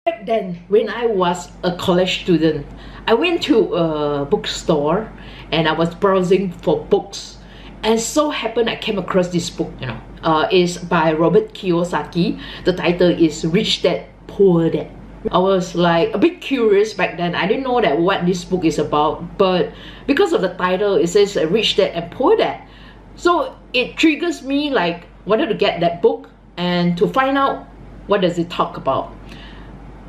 Back then, when I was a college student, I went to a bookstore and I was browsing for books. And so happened I came across this book, it's by Robert Kiyosaki. The title is Rich Dad, Poor Dad. I was like a bit curious back then. I didn't know that what this book is about, but because of the title, it says Rich Dad and Poor Dad. So it triggers me, like, wanted to get that book and to find out what does it talk about.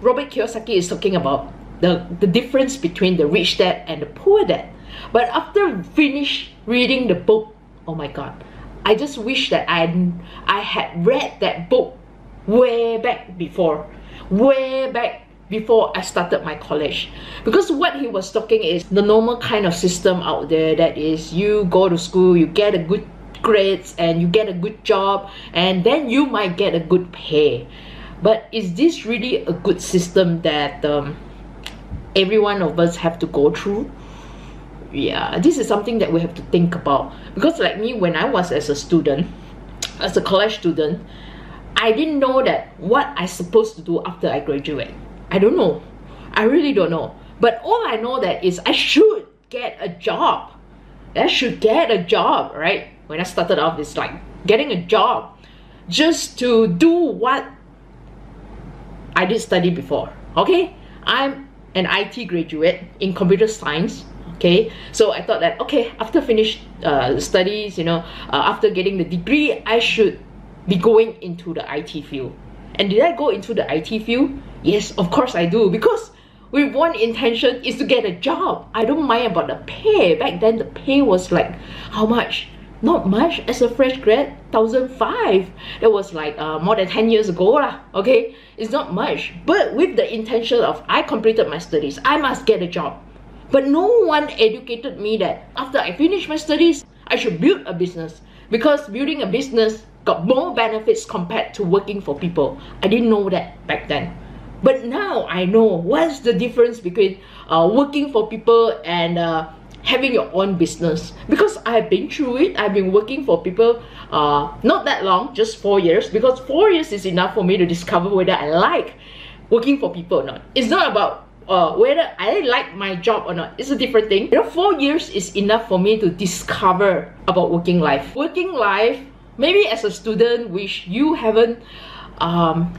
Robert Kiyosaki is talking about the difference between the rich dad and the poor dad. But after finish reading the book, oh my god, I just wish that I had read that book way back before I started my college. Because what he was talking is the normal kind of system out there, that is, you go to school, you get a good grades and you get a good job, and then you might get a good pay. But is this really a good system that every one of us have to go through? Yeah, this is something that we have to think about. Because like me, when I was as a student, as a college student, I didn't know that what I'm supposed to do after I graduate. I don't know. I really don't know. But all I know that is I should get a job. I should get a job, right? When I started off, it's like getting a job just to do what I did study before. Okay, I'm an IT graduate in computer science. Okay, so I thought that, okay, after finish studies, after getting the degree, I should be going into the IT field. And did I go into the IT field? Yes, of course I do, because with one intention is to get a job. I don't mind about the pay. Back then the pay was like, how much? Not much. As a fresh grad, 1,005. That was like more than 10 years ago lah. Okay, it's not much. But with the intention of I completed my studies, I must get a job. But no one educated me that after I finish my studies, I should build a business, because building a business got more benefits compared to working for people. I didn't know that back then. But now I know what's the difference between working for people and having your own business. Because I've been through it. I've been working for people not that long, just 4 years, because 4 years is enough for me to discover whether I like working for people or not. It's not about whether I like my job or not. It's a different thing. 4 years is enough for me to discover about working life. Working life, maybe as a student, which you haven't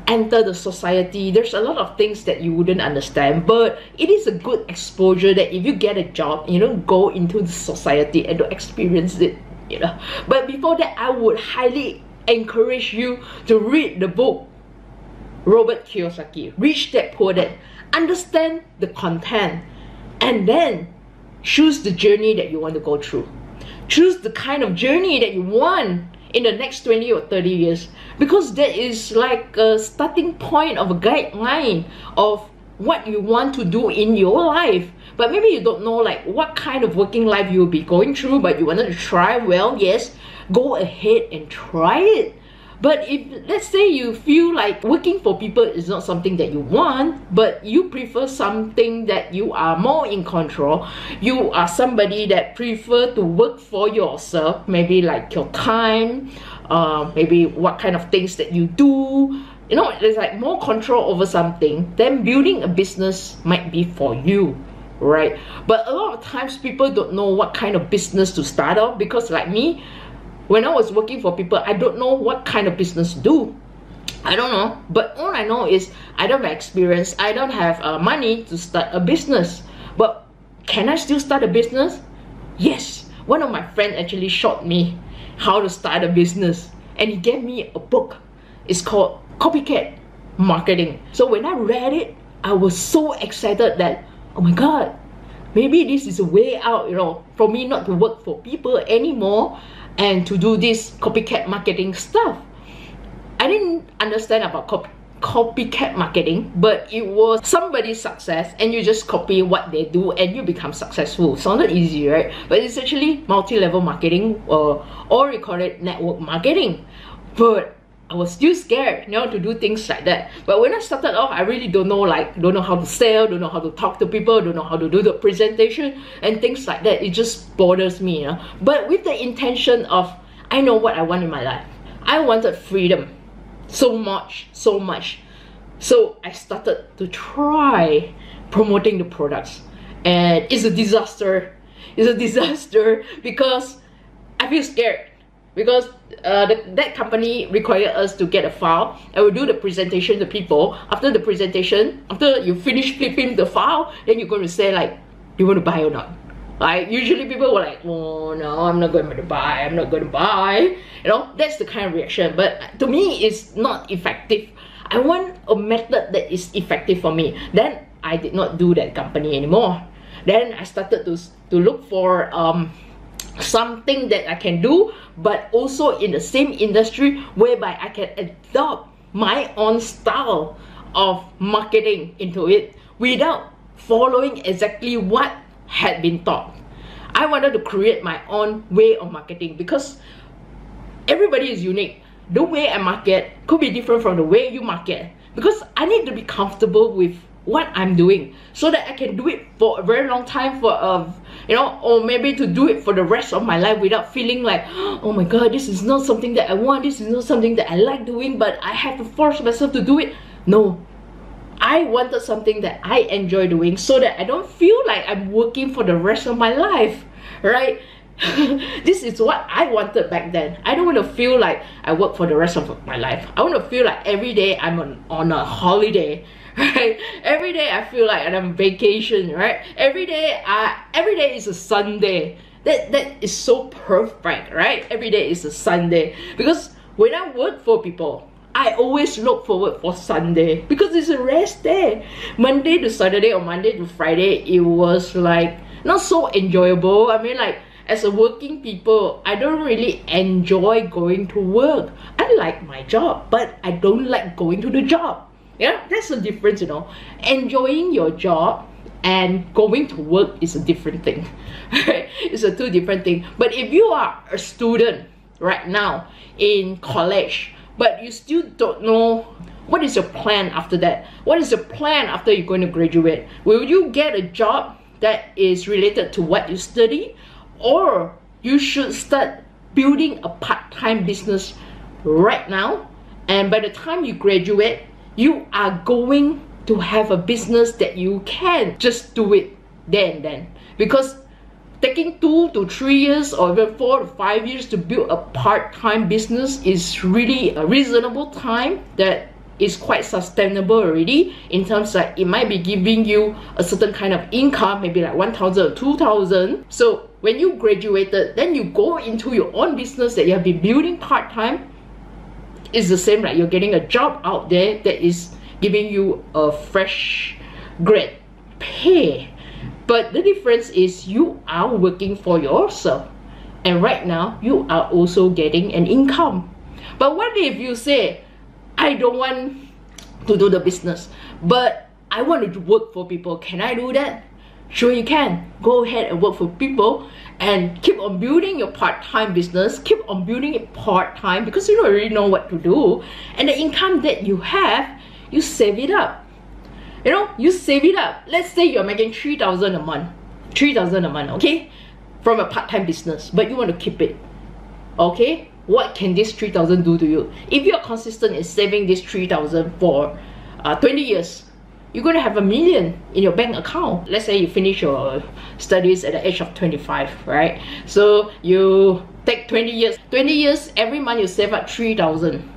enter the society, there's a lot of things that you wouldn't understand, but it is a good exposure that if you get a job, go into the society and to experience it, But before that, I would highly encourage you to read the book Robert Kiyosaki, Rich Dad Poor Dad. Understand the content and then choose the journey that you want to go through. Choose the kind of journey that you want in the next 20 or 30 years, because that is like a starting point of a guideline of what you want to do in your life. But maybe you don't know like what kind of working life you'll be going through, but you wanted to try. Well, yes, go ahead and try it. But if, let's say, you feel like working for people is not something that you want, but you prefer something that you are more in control, you are somebody that prefer to work for yourself, maybe like your time, maybe what kind of things that you do, there's like more control over something, then building a business might be for you, right? But a lot of times people don't know what kind of business to start off, because like me, when I was working for people, I don't know what kind of business to do. I don't know. But all I know is I don't have experience. I don't have money to start a business. But can I still start a business? Yes. One of my friends actually showed me how to start a business. And he gave me a book. It's called Copycat Marketing. So when I read it, I was so excited that, oh my god, maybe this is a way out, for me not to work for people anymore and to do this copycat marketing stuff. I didn't understand about copycat marketing, but it was somebody's success and you just copy what they do and you become successful. Sounded easy, right? But it's actually multi-level marketing, or we call it network marketing. But I was still scared, to do things like that. But when I started off, I really don't know how to sell, don't know how to talk to people, don't know how to do the presentation and things like that. It just bothers me, But with the intention of, I know what I want in my life. I wanted freedom so much. So I started to try promoting the products, and it's a disaster. It's a disaster because I feel scared, because that company required us to get a file and we do the presentation to people. After the presentation, after you finish flipping the file, then you're going to say like, do you want to buy or not? Like, usually people were like, oh no, I'm not going to buy, I'm not going to buy. You know, that's the kind of reaction. But to me, it's not effective. I want a method that is effective for me. Then I did not do that company anymore. Then I started to look for something that I can do, but also in the same industry, whereby I can adopt my own style of marketing into it without following exactly what had been taught. I wanted to create my own way of marketing, because everybody is unique. The way I market could be different from the way you market, because I need to be comfortable with what I'm doing so that I can do it for a very long time, for you know, or maybe to do it for the rest of my life without feeling like, oh my god, this is not something that I want, this is not something that I like doing, but I have to force myself to do it. No, I wanted something that I enjoy doing so that I don't feel like I'm working for the rest of my life, right? This is what I wanted back then. I don't want to feel like I work for the rest of my life. I want to feel like every day I'm on a holiday, right? Every day I feel like I'm on vacation, right? Every day is a Sunday. That is so perfect, right? Every day is a Sunday. Because when I work for people, I always look forward for Sunday, because it's a rest day. Monday to Saturday or Monday to Friday, it was like not so enjoyable. I mean, like, as a working people, I don't really enjoy going to work. I like my job, but I don't like going to the job. Yeah, that's the difference, you know. Enjoying your job and going to work is a different thing. It's a two different thing. But if you are a student right now in college, but you still don't know what is your plan after that, what is your plan after you're going to graduate, will you get a job that is related to what you study, or you should start building a part-time business right now, and by the time you graduate, you are going to have a business that you can just do it there and then. Because taking 2 to 3 years or even 4 to 5 years to build a part-time business is really a reasonable time that is quite sustainable already, in terms that it might be giving you a certain kind of income, maybe like 1,000 or 2,000. So when you graduated, then you go into your own business that you have been building part-time. It's the same, right? You're getting a job out there that is giving you a fresh grade pay. But the difference is you are working for yourself, and right now you are also getting an income. But what if you say, I don't want to do the business, but I want to work for people? Can I do that? Sure, you can. Go ahead and work for people and keep on building your part-time business. Keep on building it part-time, because you don't really know what to do. And the income that you have, you save it up. You know, you save it up. Let's say you're making 3,000 a month. 3,000 a month, okay? From a part-time business, but you want to keep it. Okay? What can this 3,000 do to you? If you're consistent in saving this 3,000 for 20 years, you're going to have $1 million in your bank account. Let's say you finish your studies at the age of 25, right? So you take 20 years. 20 years, every month you save up 3,000.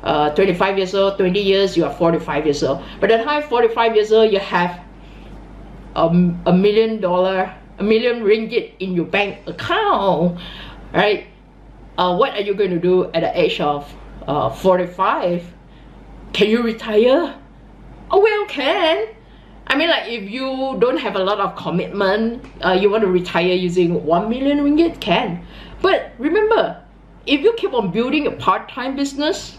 25 years old, 20 years, you are 45 years old. By the time 45 years old, you have $1 million, $1 million ringgit in your bank account, right? What are you going to do at the age of 45? Can you retire? Oh, well, can. I mean, like, if you don't have a lot of commitment, you want to retire using 1 million ringgit, can. But remember, if you keep on building a part-time business,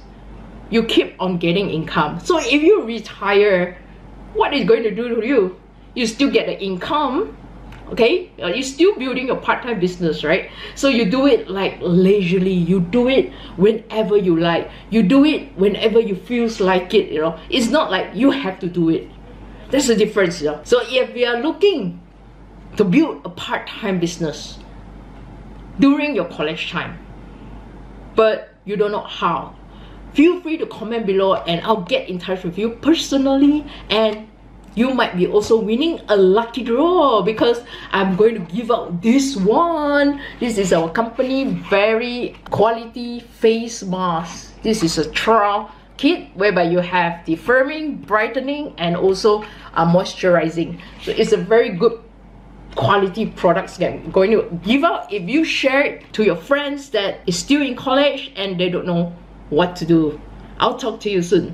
you keep on getting income. So if you retire, what is going to do to you? You still get the income, okay? You're still building a part-time business, right? So you do it like leisurely. You do it whenever you like. You do it whenever you feel like it, you know. It's not like you have to do it. That's the difference, you know. So if we are looking to build a part-time business during your college time, but you don't know how, feel free to comment below and I'll get in touch with you personally, and you might be also winning a lucky draw because I'm going to give out this one. This is our company very quality face mask. This is a trial kit whereby you have the firming, brightening, and also moisturizing. So it's a very good quality products that I'm going to give out if you share it to your friends that is still in college and they don't know what to do. I'll talk to you soon.